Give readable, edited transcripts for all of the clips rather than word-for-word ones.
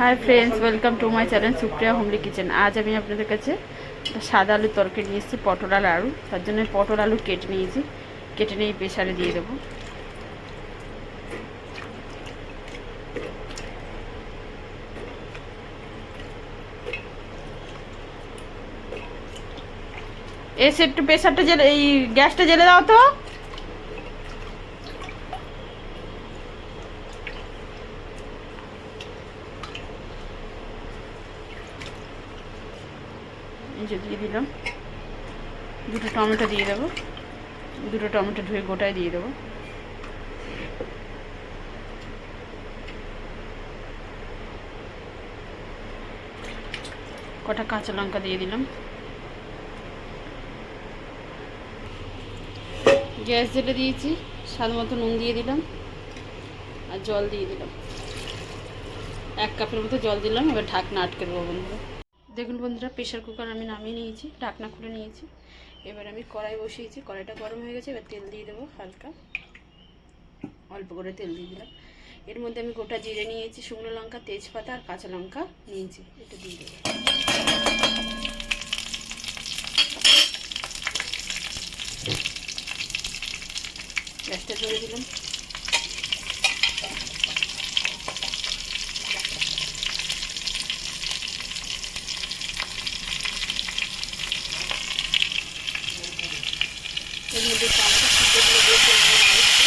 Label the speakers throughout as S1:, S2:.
S1: Hi friends, welcome to my channel Supriya homely kitchen. আজ আমি আপনাদের কাছে সাদা আলুর তরকারি নিয়ে এসেছি, পটল আর আলু। তার জন্য পটল আলু কেটে নিয়েছি, কেটে নিয়ে প্রেসারে দিয়ে দেবো। এসে একটু প্রেসারটা জেলে, এই গ্যাসটা জেলে দাও তো। এই যে দিয়ে দিলাম, দুটো টমেটো দিয়ে দেবো, দুটো টমেটো ধুয়ে গোটায় দিয়ে দেবো। কটা কাঁচা লঙ্কা দিয়ে দিলাম। গ্যাস জেলে দিয়েছি, স্বাদ মতো নুন দিয়ে দিলাম আর জল দিয়ে দিলাম। 1 কাপের মতো জল দিলাম। এবার ঢাকনা আটকে দেবো বন্ধুরা। দেখুন বন্ধুরা, প্রেশার কুকার আমি নামিয়ে নিয়েছি, ঢাকনা খুলে নিয়েছি। এবার আমি কড়াই বসিয়েছি, কড়াইটা গরম হয়ে গেছে। এবার তেল দিয়ে দেবো, হালকা অল্প করে তেল দিয়ে দিলাম। এর মধ্যে আমি গোটা জিরে নিয়েছি, শুকনো লঙ্কা, তেজপাতা আর কাঁচা লঙ্কা নিয়েছি, এটা দিয়ে দেবো। গ্যাসটা ধরে দিলাম। এর মধ্যে টমেটো সিদ্ধগুলো দিয়ে তেল দিয়ে দিয়েছি।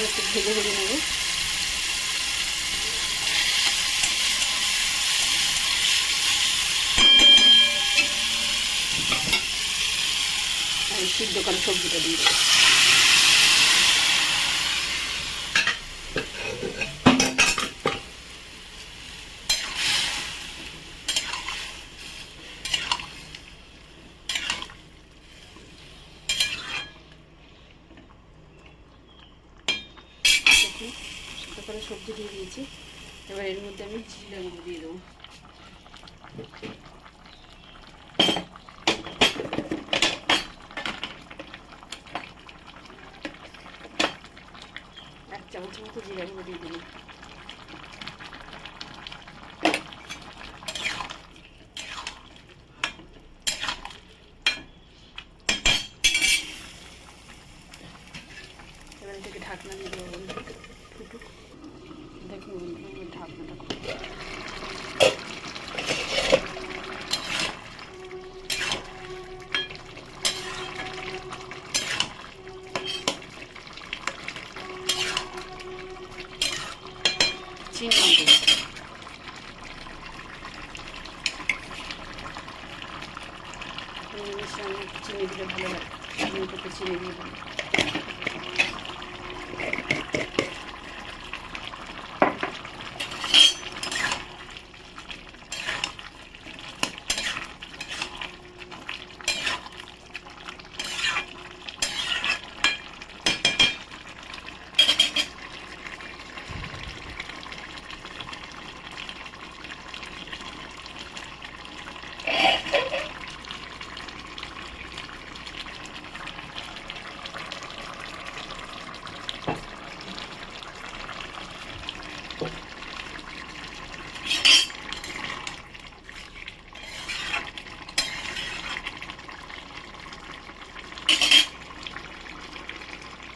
S1: একটু ভেজে ভেজে নেব। আর সিদ্ধ করা সবজিটা দিয়ে দেবো। সিদ্ধ করে সবজি দিয়ে দিয়েছি। এবার এর মধ্যে আমি জিরে গুঁড়ো দিয়ে দেবো। এক চামচের মতো জিরে গুঁড়ো দিয়ে দিলাম। এবার এটাকে ঢাকনা দিয়ে দেবো বন্ধুরা, ফুটুক। দেখুন বন্ধুরা, ঢাকনাটা খুলে চিনি দিয়ে দেবো। চিনি দিলে ভালো লাগে, চিনি থেকে চিনি দিয়ে দেবো।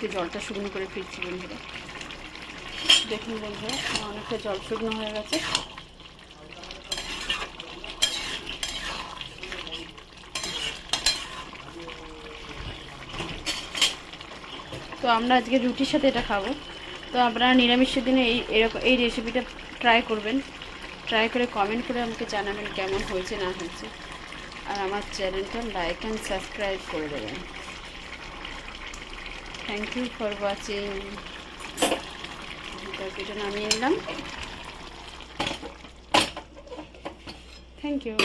S1: একটু জলটা শুকনো করে ফিরছি বন্ধুরা। দেখুন বন্ধুরা, অনেকটা জল শুকনো হয়ে গেছে। তো আমরা আজকে রুটির সাথে এটা খাবো। তো আপনারা নিরামিষের দিনে এই রেসিপিটা ট্রাই করবেন। ট্রাই করে কমেন্ট করে আমাকে জানাবেন কেমন হয়েছে না হয়েছে। আর আমার চ্যানেলটা লাইক অ্যান্ড সাবস্ক্রাইব করে দেবেন। Thank you for watching. তরকারিটা নামিয়ে নিলাম। Thank you.